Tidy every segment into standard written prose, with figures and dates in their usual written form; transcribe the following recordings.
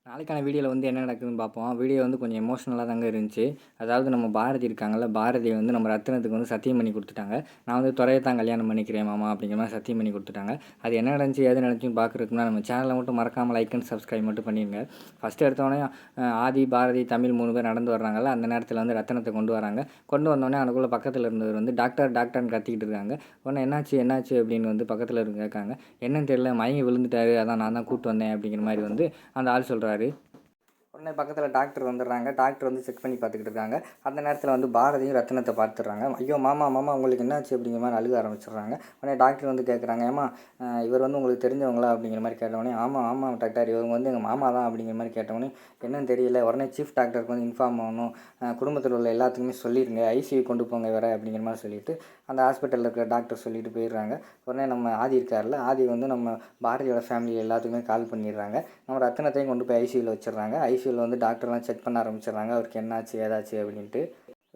நாளைக்கான வீடியோவில் வந்து என்ன நடக்குதுன்னு பார்ப்போம். வீடியோ வந்து கொஞ்சம் எமோஷனலாக தாங்க இருந்துச்சு. அதாவது நம்ம பாரதி இருக்காங்கல்ல, பாரதியை வந்து நம்ம ரத்தினத்துக்கு வந்து சத்தியம் பண்ணி கொடுத்துட்டாங்க. நான் வந்து துறையை தான் கல்யாணம் பண்ணிக்கிறேன் மாமா அப்படிங்கிற மாதிரி சத்தியம் பண்ணி கொடுத்துட்டாங்க. அது என்ன நடந்துச்சு ஏது நடந்துச்சுன்னு பார்க்குறதுக்குன்னா நம்ம சேனலை மட்டும் மறக்காமல் லைக் அண்ட் சப்ஸ்கிரைப் மட்டும் பண்ணிடுங்க. ஃபஸ்ட்டு எடுத்தோடனே ஆதி பாரதி தமிழ் 3 பேர் நடந்து வர்றாங்கல்ல, அந்த நேரத்தில் வந்து ரத்தினத்தை கொண்டு வராங்க. கொண்டு வந்தோடனே அதுக்குள்ளே பக்கத்தில் இருந்தவர் வந்து டாக்டர்னு கத்திக்கிட்டு இருக்காங்க. உடனே என்னாச்சு அப்படின்னு வந்து பக்கத்தில் இருந்து கேட்காங்க. என்னன்னு தெரியல, மயங்கி விழுந்துட்டாரு, அதான் நான் தான் கூப்பிட்டு வந்தேன் அப்படிங்கிற மாதிரி வந்து அந்த ஆள் சொல்கிறாரு. உடனே பக்கத்தில் டாக்டர் வந்துடுறாங்க. டாக்டர் வந்து செக் பண்ணி பார்த்துக்கிட்டு இருக்காங்க. அந்த நேரத்தில் வந்து பாரதியும் ரத்தினத்தை பார்த்துடுறாங்க. ஐயோ மாமா உங்களுக்கு என்னாச்சு அப்படிங்கிற மாதிரி அழுக ஆரம்பிச்சிடுறாங்க. உடனே டாக்டர் வந்து கேட்குறாங்க, ஏமா இவர் வந்து உங்களுக்கு தெரிஞ்சவங்களா அப்படிங்கிற மாதிரி கேட்டவொடனே ஆமாம் டாக்டர், இவங்க வந்து எங்கள் மாமா தான் அப்படிங்கிற மாதிரி கேட்டவொடனே என்னன்னு தெரியல. உடனே சீஃப் டாக்டருக்கு வந்து இன்ஃபார்ம் பண்ணணும், குடும்பத்தில் உள்ள எல்லாத்துக்குமே சொல்லிடுங்க, ஐசியூ கொண்டு போங்க வேறு அப்படிங்கிற மாதிரி சொல்லிவிட்டு அந்த ஹாஸ்பிட்டலில் இருக்கிற டாக்டர் சொல்லிட்டு போயிடுறாங்க. உடனே நம்ம ஆதி இருக்கார்ல, ஆதி வந்து நம்ம பாரதியோட ஃபேமிலி எல்லாத்துக்குமே கால் பண்ணிடுறாங்க. நம்ம ரத்தினத்தையும் கொண்டு போய் ஐசியூவில் வச்சிடுறாங்க. ஐசியூவில் வந்து டாக்டர்லாம் செக் பண்ண ஆரம்பிச்சிடுறாங்க, அவருக்கு என்னாச்சு ஏதாச்சு அப்படின்ட்டு.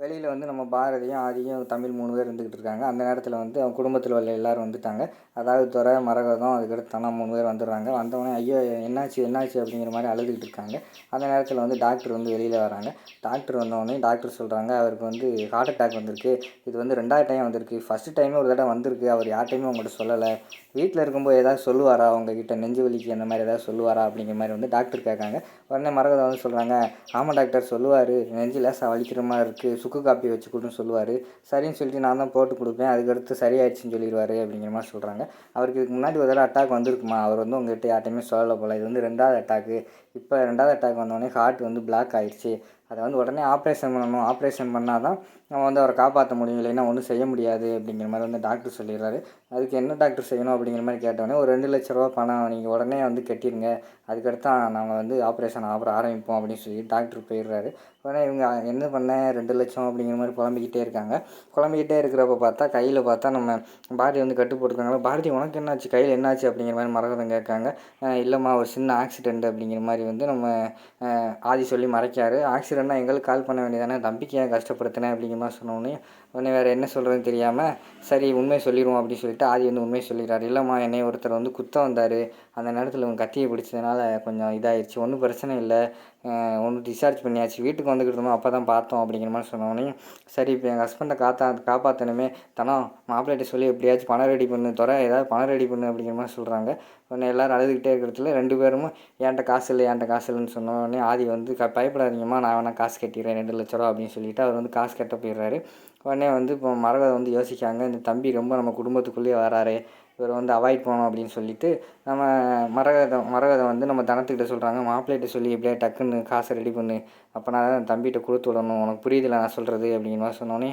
வெளியில் வந்து நம்ம பாரதியும் ஆதியும் தமிழ் 3 பேர் இருந்துக்கிட்டு இருக்காங்க. அந்த நேரத்தில் வந்து அவங்க குடும்பத்தில் உள்ள எல்லோரும் வந்துட்டாங்க. அதாவது துரை, மரகதம், அதுக்கடுத்து தனா 3 பேர் வந்துடுறாங்க. வந்தவொடனே ஐயோ என்னாச்சு அப்படிங்கிற மாதிரி அழுதுகிட்டு இருக்காங்க. அந்த நேரத்தில் வந்து டாக்டர் வந்து வெளியில் வராங்க. டாக்டர் வந்தவொடனே டாக்டர் சொல்கிறாங்க, அவருக்கு வந்து ஹார்ட் அட்டாக் வந்திருக்கு. இது வந்து 2வது டைம் வந்திருக்கு. ஃபஸ்ட்டு டைமே ஒரு தடவை வந்திருக்கு, அவர் யார்ட்டையுமே உங்கள்கிட்ட சொல்லலை. வீட்டில் இருக்கும்போது ஏதாவது சொல்லுவாரா உங்ககிட்ட, நெஞ்சு வலிக்கு அந்த மாதிரி ஏதாவது சொல்லுவாரா அப்படிங்கிற மாதிரி வந்து டாக்டர் கேட்காங்க. உடனே மரகதம் வந்து சொல்கிறாங்க, ஆமாம் டாக்டர் சொல்லுவார், நெஞ்சு லேசாக வலிக்கிற மாதிரி இருக்குது, சுக்கு காப்பி வச்சு கொடுன்னு சொல்லுவார். சரின்னு சொல்லிட்டு நான் தான் போட்டு கொடுப்பேன், அதுக்கடுத்து சரியாயிடுச்சுன்னு சொல்லிடுவார் அப்படிங்கிற மாதிரி சொல்கிறாங்க. அவருக்கு இதுக்கு முன்னாடி ஒரு தடவை அட்டாக் வந்திருக்குமா, அவர் வந்து உங்கள்கிட்ட யார்ட்டையுமே சொல்லலை போல். இது வந்து 2வது அட்டாக்கு. இப்போ 2வது அட்டாக் வந்தோடனே ஹார்ட் வந்து பிளாக் ஆயிடுச்சு. அதை வந்து உடனே ஆப்ரேஷன் பண்ணணும். ஆப்ரேஷன் பண்ணால் தான் நம்ம வந்து அவரை காப்பாற்ற முடியும், இல்லைன்னா ஒன்றும் செய்ய முடியாது அப்படிங்கிற மாதிரி வந்து டாக்டர் சொல்லிடுறாரு. அதுக்கு என்ன டாக்டர் செய்யணும் அப்படிங்கிற மாதிரி கேட்டோடனே, ஒரு 2 லட்ச ரூபா பணம் நீங்கள் உடனே வந்து கட்டிடுங்க, அதுக்கடுத்து நாங்கள் வந்து ஆப்ரேஷன் ஆரம்பிப்போம் அப்படின்னு சொல்லி டாக்டர் போயிடுறாரு. உடனே இவங்க என்ன பண்ணேன் 2 லட்சம் அப்படிங்கிற மாதிரி புலம்பிக்கிட்டே இருக்காங்க. புலம்பிக்கிட்டே இருக்கிறப்ப பார்த்தா கையில் பார்த்தா நம்ம பாரதி வந்து கட்டு போட்டுருக்காங்களா. பாரதி உனக்கு என்னாச்சு, கையில் என்னாச்சு அப்படிங்கிற மாதிரி மரகதம் கேட்காங்க. இல்லைம்மா ஒரு சின்ன ஆக்சிடெண்ட் அப்படிங்கிற மாதிரி வந்து நம்ம ஆதி சொல்லி மறைக்காரு. ஆக்சிடெண்ட்னா எங்களுக்கு கால் பண்ண வேண்டியதானே, தம்பிக்கு ஏன் கஷ்டப்படுத்தினேன் அப்படிங்கிற மாதிரி சொன்னோடனே உடனே வேறு என்ன சொல்கிறதுன்னு தெரியாமல் சரி உண்மையை சொல்லிடுவோம் அப்படின்னு சொல்லிட்டு ஆதி வந்து உண்மையை சொல்லிடுறாரு. இல்லைம்மா என்னை ஒருத்தர் வந்து குத்த வந்தார், அந்த நேரத்தில் உங்கள் கத்தியை பிடிச்சதுனால கொஞ்சம் இதாகிடுச்சு, ஒன்றும் பிரச்சனை இல்லை, ஒன்று டிஸ்சார்ஜ் பண்ணியாச்சு, வீட்டுக்கு வந்துக்கிட்டு இருந்தோம் அப்போ தான் பார்த்தோம் அப்படிங்கிற மாதிரி சொன்னோடனே சரி இப்போ எங்கள் ஹஸ்பண்டை காப்பாற்றணுமே, தனம் மாப்பிள்ளைகிட்ட சொல்லி எப்படியாச்சும் பணம் ரெடி பண்ணு, துறை ஏதாவது பணம் ரெடி பண்ணு அப்படிங்கிற மாதிரி சொல்கிறாங்க. உடனே எல்லோரும் அழுதுகிட்டே இருக்கிறதுல 2 பேரும் என்கிட்ட காசு இல்லைன்னு சொன்னோடனே ஆதி வந்து பயப்படாதீங்கம்மா, நான் வேணால் காசு கட்டிடுறேன் 2 லட்ச ரூபா அப்படின்னு சொல்லிவிட்டு அவர் வந்து காசு கட்ட போயிடுறாரு. உடனே வந்து இப்போ மரகதம் வந்து யோசிக்காங்க, இந்த தம்பி ரொம்ப நம்ம குடும்பத்துக்குள்ளேயே வராரு, இவர் வந்து அவாய்ட் பண்ணணும் அப்படின்னு சொல்லிட்டு நம்ம மரகதம் வந்து நம்ம தனத்துக்கிட்ட சொல்கிறாங்க, மாப்பிள்ளைகிட்ட சொல்லி எப்படியா டக்குன்னு காசை ரெடி பண்ணு, அப்போ நான் தம்பிகிட்ட கொடுத்து விடணும், உனக்கு புரியுதில்ல நான் சொல்கிறது அப்படிங்கிற மாதிரி சொன்னோன்னே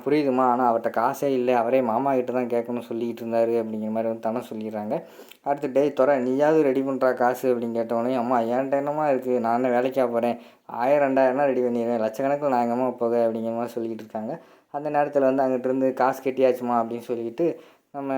புரியுதுமா, ஆனால் அவர்கிட்ட காசே இல்லை, அவரே மாமா கிட்ட தான் கேட்கணும்னு சொல்லிக்கிட்டு இருந்தார் அப்படிங்கிற மாதிரி வந்து தனம் சொல்லிடுறாங்க. அடுத்து டேய் துறை நீயாவது ரெடி பண்ணுறா காசு அப்படின்னு கேட்டவொடனே, அம்மா என்கிட்ட என்னமா இருக்குது, நான் என்ன வேலைக்காக போகிறேன், 1000 2000 ரெடி பண்ணிடுறேன், லட்சக்கணக்கில் நான் எங்கம்மா போக அப்படிங்கிற மாதிரி சொல்லிக்கிட்டு இருக்காங்க. அந்த நேரத்தில் வந்து அங்கிட்டிருந்து காசு கட்டியாச்சுமா அப்படின்னு சொல்லிக்கிட்டு நம்ம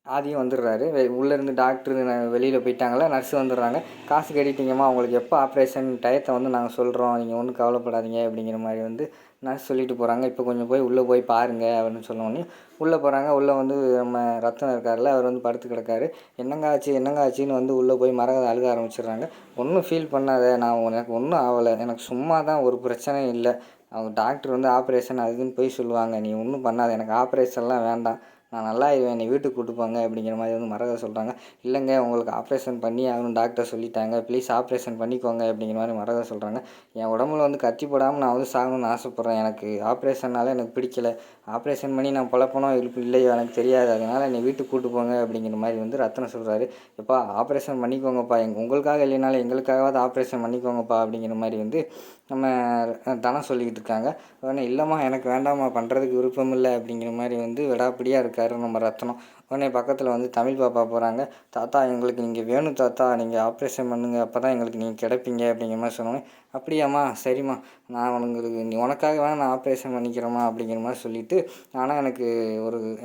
ஆதியும் வந்துடுறாரு. உள்ளேருந்து டாக்டரு வெளியில் போயிட்டாங்களா, நர்ஸு வந்துடுறாங்க. காசு கட்டிட்டீங்கம்மா, உங்களுக்கு எப்போ ஆப்ரேஷன் டயத்தை வந்து நாங்கள் சொல்கிறோம், நீங்கள் ஒன்றும் கவலைப்படாதீங்க அப்படிங்கிற மாதிரி வந்து நர்ஸ் சொல்லிட்டு போகிறாங்க. இப்போ கொஞ்சம் போய் உள்ளே போய் பாருங்கள் அப்படின்னு சொன்னோடனே உள்ளே போகிறாங்க. உள்ளே வந்து நம்ம ரத்தனம் இருக்கார்ல, அவர் வந்து படுத்து கிடக்காரு. என்னங்க ஆச்சுன்னு வந்து உள்ளே போய் மரகதம் அழுக ஆரம்பிச்சிடுறாங்க. ஒன்றும் ஃபீல் பண்ணாத, எனக்கு ஒன்றும் ஆகலை, எனக்கு சும்மா தான், ஒரு பிரச்சனையும் இல்லை, அவங்க டாக்டர் வந்து ஆப்ரேஷன் அதுக்குன்னு போய் சொல்லுவாங்க, நீ ஒன்றும் பண்ணாத, எனக்கு ஆப்ரேஷன்லாம் வேண்டாம், நான் நல்லா ஆயிடுவேன், என்னை வீட்டுக்கு கூட்டு போங்க அப்படிங்கிற மாதிரி வந்து மரகதம் சொல்கிறாங்க. இல்லைங்க உங்களுக்கு ஆப்ரேஷன் பண்ணி ஆகணும் டாக்டர் சொல்லிட்டாங்க, ப்ளீஸ் ஆப்ரேஷன் பண்ணிக்கோங்க அப்படிங்கிற மாதிரி மரகதம் சொல்கிறாங்க. என் உடம்புல வந்து கத்தி போடாமல் நான் வந்து சாகணும்னு ஆசைப்பட்றேன், எனக்கு ஆப்ரேஷன்னால எனக்கு பிடிக்கல, ஆப்ரேஷன் பண்ணி நான் பொழப்பனோ இல்லையோ எனக்கு தெரியாது, அதனால் என்னை வீட்டுக்கு கூட்டு போங்க அப்படிங்கிற மாதிரி வந்து ரத்தனம் சொல்கிறாரு. எப்பா ஆப்ரேஷன் பண்ணிக்கோங்கப்பா, உங்களுக்காக இல்லைனாலும் எங்களுக்காகவாவது ஆப்ரேஷன் பண்ணிக்கோங்கப்பா அப்படிங்கிற மாதிரி வந்து நம்ம தனம் சொல்லிக்கிட்டு இருக்காங்க. உடனே இல்லைம்மா எனக்கு வேண்டாம்மா, பண்ணுறதுக்கு விருப்பம் இல்லை அப்படிங்கிற மாதிரி வந்து விடாப்பிடியாக இருக்கார் நம்ம ரத்தனம். உடனே பக்கத்தில் வந்து தமிழ் பாப்பா போகிறாங்க. தாத்தா எங்களுக்கு நீங்கள் வேணும் தாத்தா, நீங்கள் ஆப்ரேஷன் பண்ணுங்கள், அப்போ தான் எங்களுக்கு நீங்கள் கிடைப்பீங்க அப்படிங்கிற மாதிரி சொன்னோன்னே அப்படியாம்மா சரிம்மா, நான் உனக்காக வேணால் நான் ஆப்ரேஷன் பண்ணிக்கிறேம்மா அப்படிங்கிற மாதிரி சொல்லிவிட்டு, ஆனால்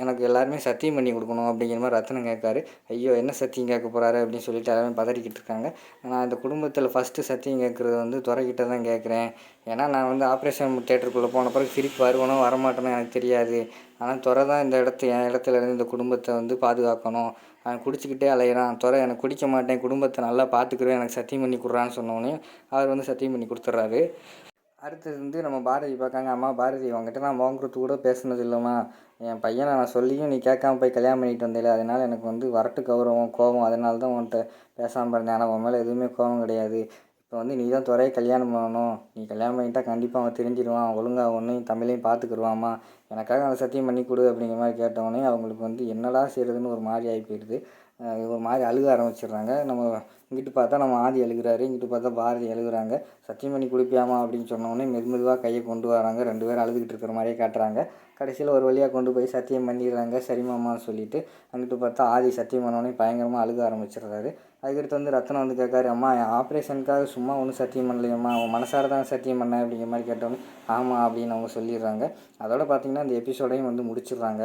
எனக்கு எல்லாருமே சத்தியம் பண்ணி கொடுக்கணும் அப்படிங்கிற மாதிரி ரத்தனம் கேட்காரு. ஐயோ என்ன சத்தியம் கேட்க போகிறாரு அப்படின்னு சொல்லிட்டு எல்லாருமே பதறிக்கிட்டு இருக்காங்க. நான் இந்த குடும்பத்தில் ஃபஸ்ட்டு சத்தியம் கேட்குறது வந்து துறைக்கிட்ட தான் கேட்குறேன், ஏன்னா நான் வந்து ஆப்ரேஷன் தியேட்டருக்குள்ளே போன பிறகு திருப்பி வருவனோ வரமாட்டேனோ எனக்கு தெரியாது, ஆனால் துறை தான் என் இடத்துல இருந்து இந்த குடும்பத்தை வந்து பாதுகாக்கணும், அவன் குடிச்சிக்கிட்டே அலையிறான், துரை எனக்கு குடிக்க மாட்டேன், குடும்பத்தை நல்லா பார்த்துக்குருவேன், எனக்கு சத்தியம் பண்ணி கொடுறான்னு சொன்னோடனே அவர் வந்து சத்தியம் பண்ணி கொடுத்துட்றாரு. அடுத்தது வந்து நம்ம பாரதி பார்க்காங்க. அம்மா பாரதி, உங்ககிட்ட நான் மோங்கிறது கூட பேசுனது இல்லைம்மா, என் பையனை நான் சொல்லியும் நீ கேட்காம போய் கல்யாணம் பண்ணிட்டு வந்தேல, அதனால் எனக்கு வந்து வரட்டு கௌரவம் கோபம், அதனால தான் உன்கிட்ட பேசாமல் இருந்தேன். ஆனால் உன் மேலே எதுவுமே கோபம் கிடையாது. இப்போ வந்து நீ தான் துறையை கல்யாணம் பண்ணணும், நீ கல்யாணம் பண்ணிட்டா கண்டிப்பாக அவன் தெரிஞ்சிடுவான், ஒழுங்காக ஒன்றையும் தமிழையும் பார்த்துக்குருவாம்மா, எனக்காக அந்த சத்தியம் பண்ணி கொடு அப்படிங்கிற மாதிரி கேட்டவொடனே அவங்களுக்கு வந்து என்னடா செய்கிறதுன்னு ஒரு மாதிரி ஆகி போயிடுது. ஒரு மாதிரி அழுக ஆரம்பிச்சிடுறாங்க. நம்ம இங்கிட்டு பார்த்தா நம்ம ஆதி அழுகிறாரு, இங்கிட்டு பார்த்தா பாரதி அழுகுறாங்க. சத்தியம் பண்ணி கொடுப்பியாமா அப்படின்னு சொன்னோடனே மெதுவாக கையை கொண்டு வராங்க. 2 பேரும் அழுதுகிட்டு இருக்கிற மாதிரியே காட்டுறாங்க. கடைசியில் ஒரு வழியாக கொண்டு போய் சத்தியம் பண்ணிடுறாங்க. சரிமாமான்னு சொல்லிவிட்டு அங்கிட்டு பார்த்தா ஆதி சத்தியம் பண்ணோடனே பயங்கரமாக அழுக ஆரம்பிச்சிடுறாரு. அதுக்கடுத்து வந்து ரத்னம் வந்து கேட்காரு, அம்மா என் ஆப்ரேஷனுக்காக சும்மா ஒன்றும் சத்தியம் பண்ணலையம்மா, அவன் மனசார தான் சத்தியம் பண்ணேன் அப்படிங்கிற மாதிரி கேட்டோன்னே ஆமாம் அப்படின்னு அவங்க சொல்லிடுறாங்க. அதோட பார்த்திங்கன்னா இந்த எபிசோடையும் வந்து முடிச்சிடுறாங்க.